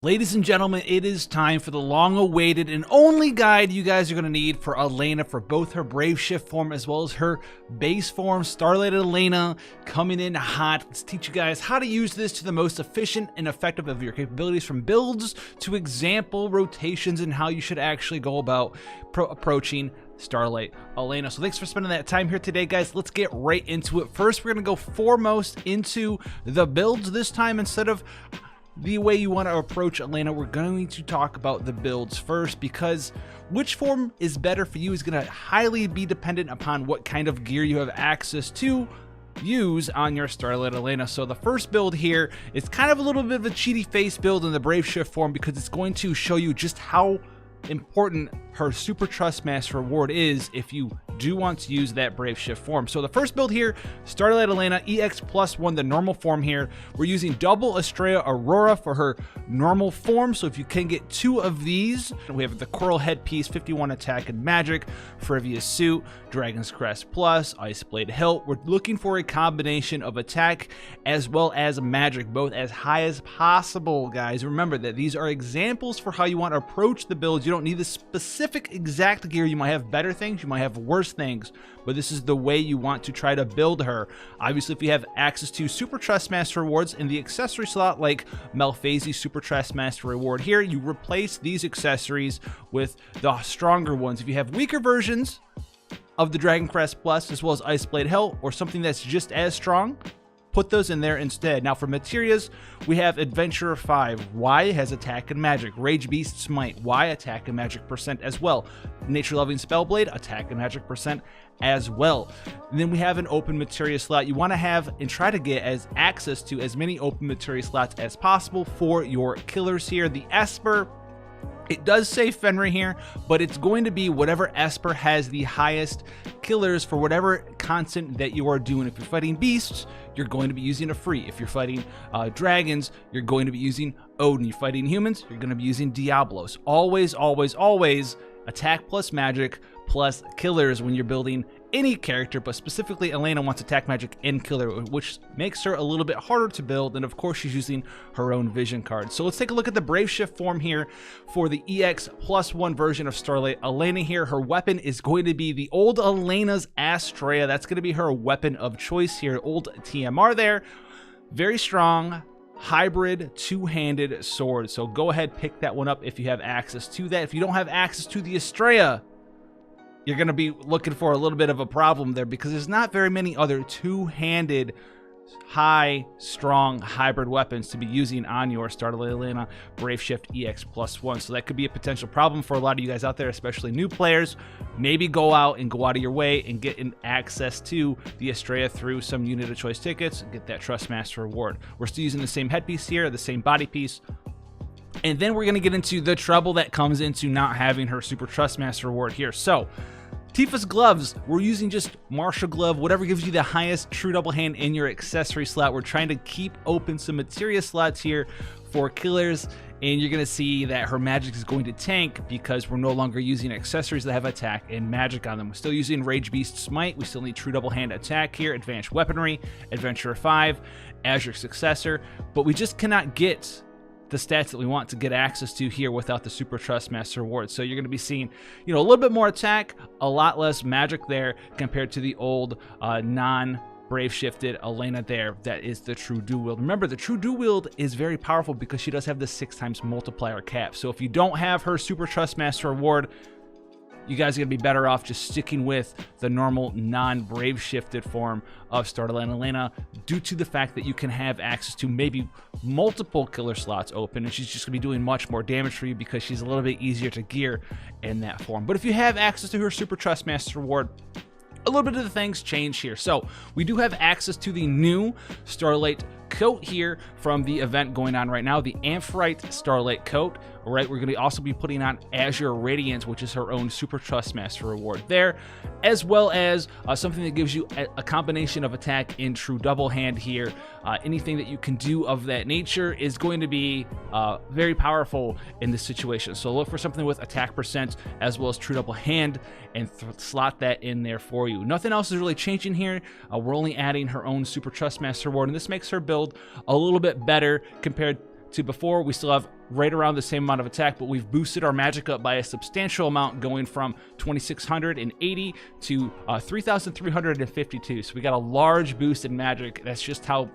Ladies and gentlemen, it is time for the long-awaited and only guide you guys are going to need for Elena for both her Brave Shift form as well as her base form, Starlight Elena, coming in hot. Let's teach you guys how to use this to the most efficient and effective of your capabilities, from builds to example rotations and how you should actually go about approaching Starlight Elena. So thanks for spending that time here today, guys. Let's get right into it. First, we're going to go foremost into the builds this time. Instead of the way you want to approach Elena, we're going to talk about the builds first, because which form is better for you is going to highly be dependent upon what kind of gear you have access to use on your Starlight Elena. So the first build here is kind of a little bit of a cheaty face build in the Brave Shift form, because it's going to show you just how important her Super Trust Master reward is if you do want to use that Brave Shift form. So the first build here, Starlight Elena EX +1, the normal form here. We're using double Estrella Aurora for her normal form, so if you can get 2 of these. We have the Coral Headpiece, 51 attack and magic, Exvius suit, Dragon's Crest plus, Ice Blade hilt. We're looking for a combination of attack as well as magic, both as high as possible, guys. Remember that these are examples for how you want to approach the builds. You don't need the specific exact gear. You might have better things, you might have worse things, but this is the way you want to try to build her. Obviously, if you have access to Super Trust Master rewards in the accessory slot, like Malphase's Super Trust Master reward here, you replace these accessories with the stronger ones. If you have weaker versions of the Dragon Crest Plus as well as Ice Blade hilt, or something that's just as strong, put those in there instead. Now for materias, we have Adventurer 5. Y has attack and magic. Rage Beast Smite. Y attack and magic % as well. Nature Loving Spellblade, attack and magic % as well. And then we have an open materia slot. You want to have and try to get access to as many open materia slots as possible for your killers here. The Esper, it does say Fenrir here, but it's going to be whatever Esper has the highest killers for whatever content that you are doing. If you're fighting beasts, you're going to be using a free. If you're fighting dragons, you're going to be using Odin. You're fighting humans, you're going to be using Diablos. Always, always, always attack plus magic plus killers when you're building any character, but specifically Elena wants attack, magic, and killer, which makes her a little bit harder to build, and of course she's using her own vision card. So let's take a look at the Brave Shift form here for the EX +1 version of Starlight Elena here. Her weapon is going to be the old Elena's Astrea. That's going to be her weapon of choice here, old TMR there. Very strong, hybrid two-handed sword. So go ahead, pick that one up if you have access to that. If you don't have access to the Astrea, you're going to be looking for a little bit of a problem there, because there's not very many other two-handed, high, strong hybrid weapons to be using on your Starlight Elena Brave Shift EX +1. So that could be a potential problem for a lot of you guys out there, especially new players. Maybe go out of your way and get access to the Astrea through some unit of choice tickets and get that Trust Master reward. We're still using the same headpiece here, the same body piece. And then we're going to get into the trouble that comes into not having her Super Trust Master reward here. So Tifa's gloves, we're using just martial glove, whatever gives you the highest true double hand in your accessory slot. We're trying to keep open some materia slots here for killers, and you're going to see that her magic is going to tank because we're no longer using accessories that have attack and magic on them. We're still using Rage Beast Smite. We still need true double hand attack here, advanced weaponry, Adventurer 5 as your successor, but we just cannot get the stats that we want to get access to here without the Super Trust Master reward. So you're going to be seeing, a little bit more attack, a lot less magic there compared to the old non-Brave Shifted Elena there. That is the true dual wield. Remember, the true dual wield is very powerful because she does have the 6x multiplier cap. So if you don't have her Super Trust Master reward, you guys are going to be better off just sticking with the normal non-Brave Shifted form of Starlight Elena, due to the fact that you can have access to maybe multiple killer slots open, and she's just going to be doing much more damage for you because she's a little bit easier to gear in that form. But if you have access to her Super Trust Master reward, a little bit of the things change here. So we do have access to the new Starlight coat here from the event going on right now, the Amphrite Starlight coat. All right, we're going to also be putting on Azure Radiance, which is her own Super Trust Master reward there, as well as something that gives you a combination of attack in true double hand here. Anything that you can do of that nature is going to be very powerful in this situation. So look for something with attack % as well as true double hand and slot that in there for you. Nothing else is really changing here. We're only adding her own Super Trust Master reward, and this makes her build a little bit better compared to before. We still have right around the same amount of attack, but we've boosted our magic up by a substantial amount, going from 2,680 to 3,352. So we got a large boost in magic. That's just how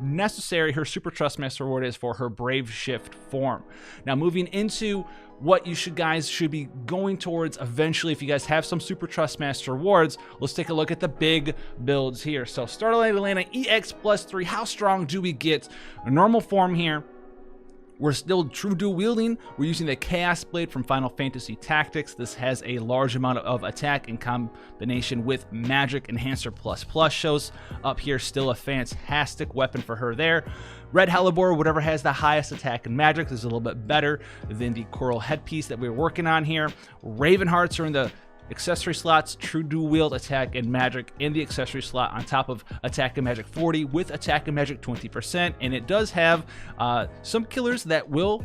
necessary her Super Trustmaster reward is for her Brave Shift form. Now, moving into what you guys should be going towards eventually if you guys have some Super Trustmaster rewards, let's take a look at the big builds here. So Starlight Elena EX +3, how strong do we get? A normal form here. We're still true dual wielding. We're using the Chaos Blade from Final Fantasy Tactics. This has a large amount of attack in combination with Magic Enhancer ++. Shows up here, still a fantastic weapon for her there. Red Hellebore, whatever has the highest attack and magic, is a little bit better than the Coral Headpiece that we're working on here. Raven Hearts are in the accessory slots, true dual wield, attack and magic in the accessory slot on top of attack and magic 40 with attack and magic 20%, and it does have some killers that will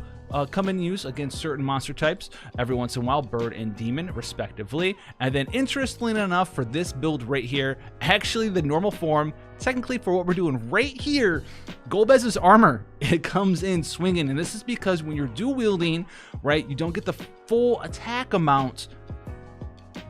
come in use against certain monster types every once in a while, bird and demon respectively. And then interestingly enough, for this build right here, actually the normal form, technically for what we're doing right here, Golbez's armor, it comes in swinging, and this is because when you're dual wielding, right, you don't get the full attack amount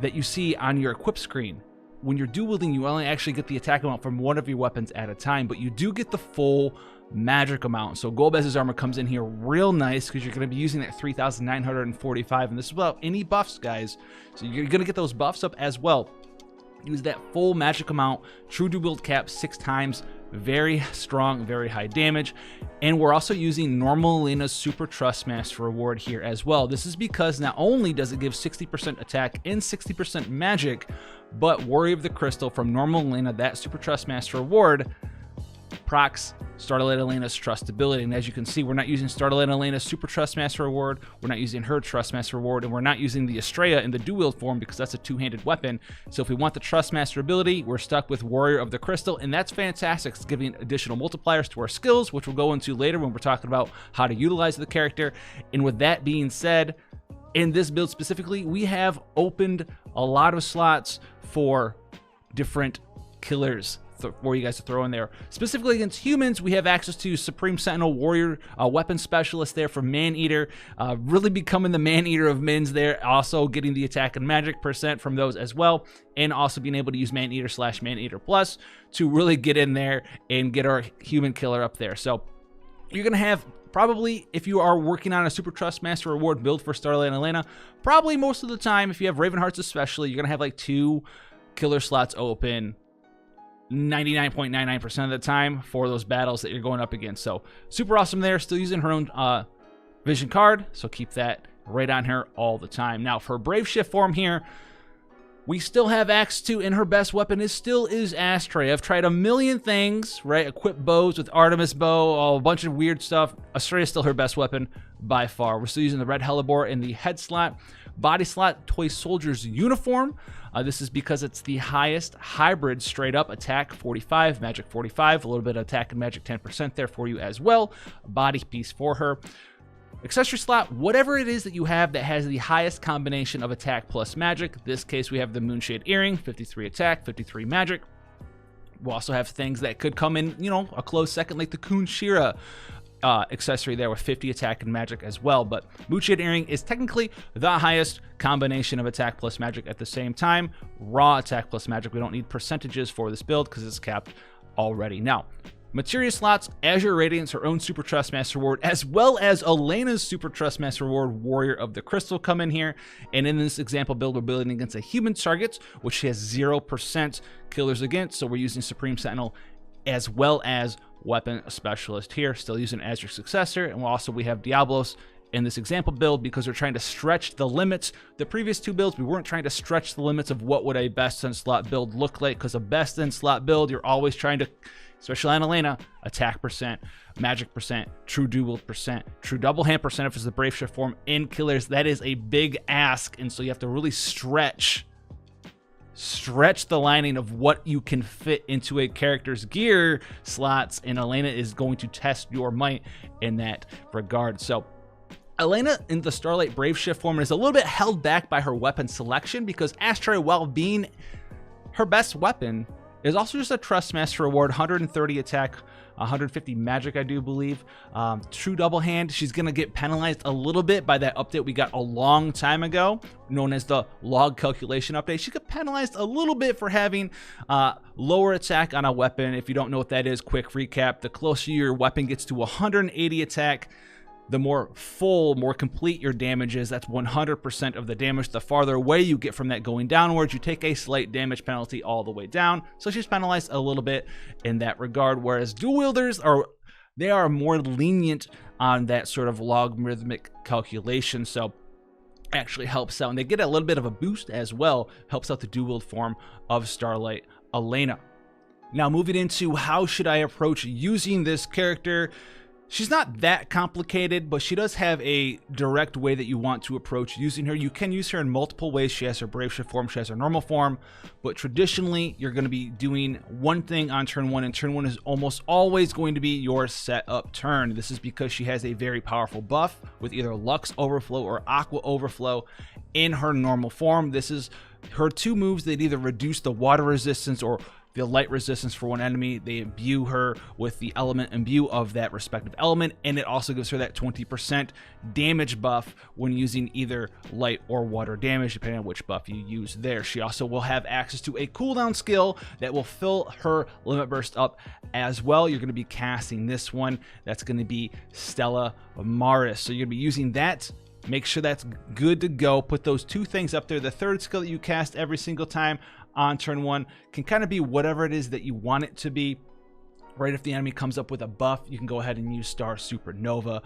that you see on your equip screen. When you're dual wielding, you only actually get the attack amount from one of your weapons at a time, but you do get the full magic amount. So Golbez's armor comes in here real nice because you're going to be using that 3,945, and this is without any buffs, guys. So you're going to get those buffs up as well. Use that full magic amount, true dual wield cap 6 times, very strong, very high damage. And we're also using normal Elena's Super Trustmaster reward here as well. This is because not only does it give 60% attack and 60% magic, but Warrior of the Crystal from normal Elena, that Super Trustmaster reward, procs Starlight Elena's trustability. And as you can see, we're not using Starlight Elena's Super Trustmaster reward, we're not using her Trustmaster reward, and we're not using the Estrella in the dual wield form because that's a two-handed weapon. So if we want the Trustmaster ability, we're stuck with Warrior of the Crystal, and that's fantastic. It's giving additional multipliers to our skills, which we'll go into later when we're talking about how to utilize the character. And with that being said, in this build specifically, we have opened a lot of slots for different killers for you guys to throw in there. Specifically against humans, we have access to Supreme Sentinel Warrior Weapon Specialist there from Maneater, really becoming the Maneater of Mins there, also getting the attack and magic % from those as well, and also being able to use Maneater / Maneater Plus to really get in there and get our human killer up there. So you're gonna have probably, if you are working on a Super Trustmaster reward build for Starlight Elena, probably most of the time, if you have Raven Hearts especially, you're gonna have like 2 killer slots open 99.99% of the time for those battles that you're going up against. So super awesome there. Still using her own vision card, so keep that right on her all the time. Now for Brave Shift form here, we still have access to, and her best weapon is Astray. I've tried a million things, right? Equip bows with Artemis bow, a bunch of weird stuff. Astray is still her best weapon by far. We're still using the Red Hellebore in the head slot. Body slot, Toy Soldier's uniform. This is because it's the highest hybrid straight up attack 45, magic 45, a little bit of attack and magic 10% there for you as well. A body piece for her. Accessory slot, whatever it is that you have that has the highest combination of attack plus magic. In this case, we have the Moonshade Earring, 53 attack, 53 magic. We'll also have things that could come in, you know, a close second, like the Kunshira accessory there with 50 attack and magic as well. But Moonshade Earring is technically the highest combination of attack plus magic at the same time. Raw attack plus magic, we don't need percentages for this build because it's capped already. Now, materia slots, Azure Radiance, her own Super Trustmaster reward, as well as Elena's Super Trustmaster reward, Warrior of the Crystal, come in here. And in this example build, we're building against a human target, which has 0% killers against. So we're using Supreme Sentinel as well as Weapon Specialist here, still using Azure Successor. And we have Diablos in this example build because we're trying to stretch the limits. The previous 2 builds, we weren't trying to stretch the limits of what would a best in slot build look like, because a best in slot build, you're always trying to, especially on Elena, attack %, magic %, true dual wield %, true double hand % if it's the Brave Shift form in killers. That is a big ask, and so you have to really stretch the lining of what you can fit into a character's gear slots, and Elena is going to test your might in that regard. So Elena in the Starlight Brave Shift form is a little bit held back by her weapon selection because Astray, while being her best weapon, is also just a Trustmaster reward, 130 attack, 150 magic, I do believe. True double hand, she's gonna get penalized a little bit by that update we got a long time ago, known as the log calculation update. She got penalized a little bit for having lower attack on a weapon. If you don't know what that is, quick recap: the closer your weapon gets to 180 attack, the more full, more complete your damage is. That's 100% of the damage. The farther away you get from that going downwards, you take a slight damage penalty all the way down. So she's penalized a little bit in that regard, whereas dual wielders they are more lenient on that sort of logarithmic calculation. So actually helps out, and they get a little bit of a boost as well. Helps out the dual wield form of Starlight Elena. Now moving into how should I approach using this character. She's not that complicated, but she does have a direct way that you want to approach using her. You can use her in multiple ways. She has her brave shift form, she has her normal form, but traditionally you're going to be doing one thing on turn 1, and turn 1 is almost always going to be your setup turn. This is because she has a very powerful buff with either Lux Overflow or Aqua Overflow in her normal form. This is her 2 moves that either reduce the water resistance or the light resistance for one enemy. They imbue her with the element imbue of that respective element, and it also gives her that 20% damage buff when using either light or water damage, depending on which buff you use there. She also will have access to a cooldown skill that will fill her limit burst up as well. You're going to be casting this one. That's going to be Stella Maris. So you're going to be using that. Make sure that's good to go. Put those 2 things up there. The 3rd skill that you cast every single time on turn 1 can kind of be whatever it is that you want it to be. Right, if the enemy comes up with a buff, you can go ahead and use Star Supernova,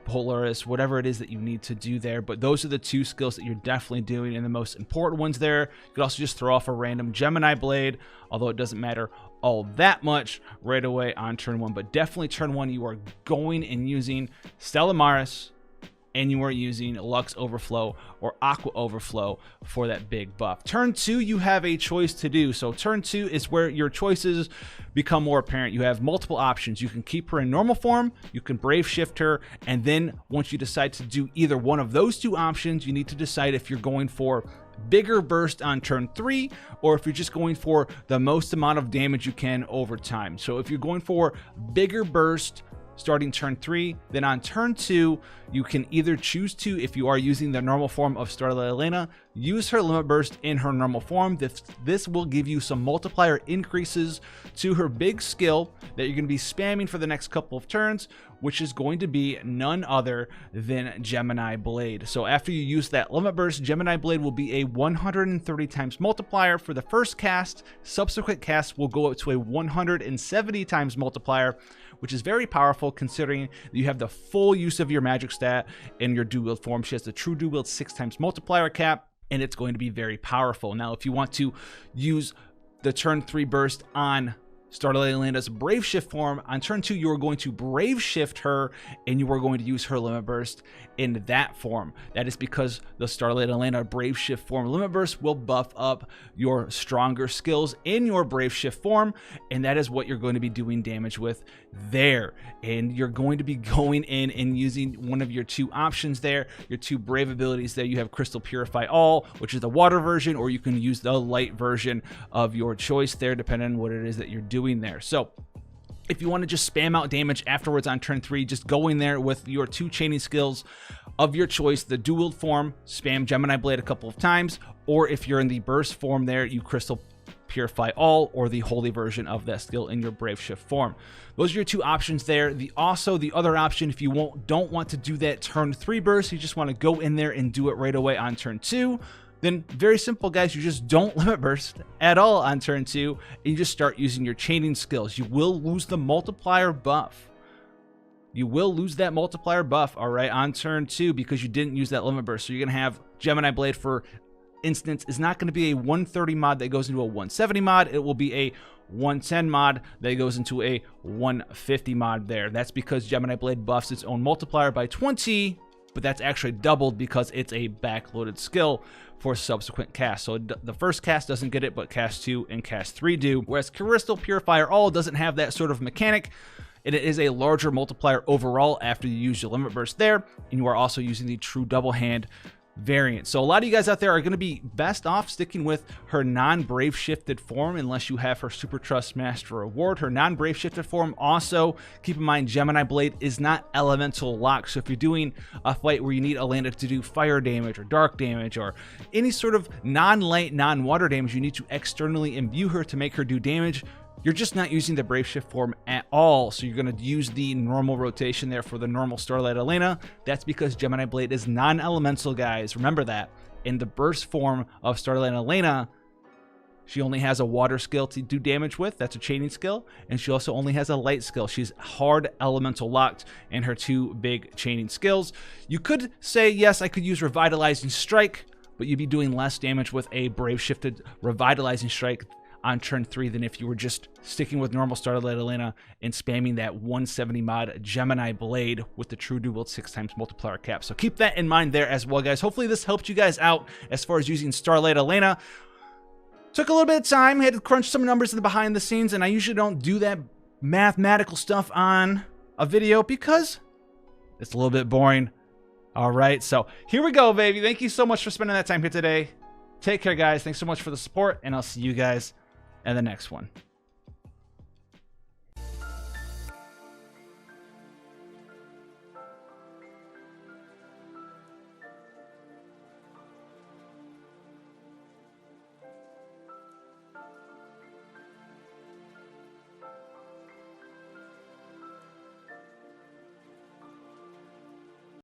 Polaris, whatever it is that you need to do there. But those are the 2 skills that you're definitely doing, and the most important ones there. You could also just throw off a random Gemini Blade, although it doesn't matter all that much right away on turn 1. But definitely turn 1, you are going and using Stella Maris, and you are using Lux Overflow or Aqua Overflow for that big buff. Turn 2, you have a choice to do. So turn 2 is where your choices become more apparent. You have multiple options. You can keep her in normal form, you can brave shift her, and then once you decide to do either one of those 2 options, you need to decide if you're going for bigger burst on turn 3, or if you're just going for the most amount of damage you can over time. So if you're going for bigger burst starting turn 3, then on turn 2, you can either choose to, if you are using the normal form of Starlight Elena, use her limit burst in her normal form. This will give you some multiplier increases to her big skill that you're going to be spamming for the next couple of turns, which is going to be none other than Gemini Blade. So after you use that limit burst, Gemini Blade will be a 130 times multiplier for the first cast. Subsequent casts will go up to a 170 times multiplier, which is very powerful considering that you have the full use of your magic stat in your dual wield form. She has the true dual wield 6 times multiplier cap, and it's going to be very powerful. Now, if you want to use the turn 3 burst on Starlight Elena's brave shift form, on turn 2 you are going to brave shift her, and you are going to use her limit burst in that form. That is because the Starlight Elena brave shift form limit burst will buff up your stronger skills in your brave shift form, and that is what you're going to be doing damage with there. And you're going to be going in and using one of your 2 options there, your 2 brave abilities there. You have Crystal Purify All, which is the water version, or you can use the light version of your choice there, depending on what it is that you're doing there. So if you want to just spam out damage afterwards on turn 3, just go in there with your 2 chaining skills of your choice. The dual wield form, spam Gemini Blade a couple of times, or if you're in the burst form there, you Crystal Purify All, or the holy version of that skill in your brave shift form. Those are your 2 options there. The other option, if you don't want to do that turn 3 burst, you just want to go in there and do it right away on turn 2, then very simple, guys. You just don't limit burst at all on turn 2, and you just start using your chaining skills. You will lose the multiplier buff. You will lose that multiplier buff, all right, on turn 2 because you didn't use that limit burst. So you're going to have Gemini Blade, for instance, is not going to be a 130 mod that goes into a 170 mod. It will be a 110 mod that goes into a 150 mod there. That's because Gemini Blade buffs its own multiplier by 20, but that's actually doubled because it's a backloaded skill for subsequent casts. So the first cast doesn't get it, but cast 2 and cast 3 do. Whereas Crystal Purifier All doesn't have that sort of mechanic. It is a larger multiplier overall after you use your limit burst there, and you are also using the true double hand variant. So a lot of you guys out there are going to be best off sticking with her non-Brave Shifted form unless you have her Super Trust Master Award. Her non-Brave Shifted form, also keep in mind Gemini Blade is not elemental locked. So if you're doing a fight where you need Elena to do fire damage or dark damage or any sort of non-light, non-water damage, you need to externally imbue her to make her do damage. You're just not using the Brave Shift form at all, so you're going to use the normal rotation there for the normal Starlight Elena. That's because Gemini Blade is non-elemental, guys. Remember that. In the burst form of Starlight Elena, she only has a water skill to do damage with. That's a chaining skill. And she also only has a light skill. She's hard elemental locked in her two big chaining skills. You could say, yes, I could use Revitalizing Strike, but you'd be doing less damage with a Brave Shifted Revitalizing Strike on turn 3 than if you were just sticking with normal Starlight Elena and spamming that 170 mod Gemini Blade with the true dual 6x multiplier cap. So keep that in mind there as well, guys. Hopefully this helped you guys out as far as using Starlight Elena. Took a little bit of time, had to crunch some numbers in the behind the scenes, and I usually don't do that mathematical stuff on a video because it's a little bit boring. All right, so here we go, baby. Thank you so much for spending that time here today. Take care, guys. Thanks so much for the support, and I'll see you guys in the next one.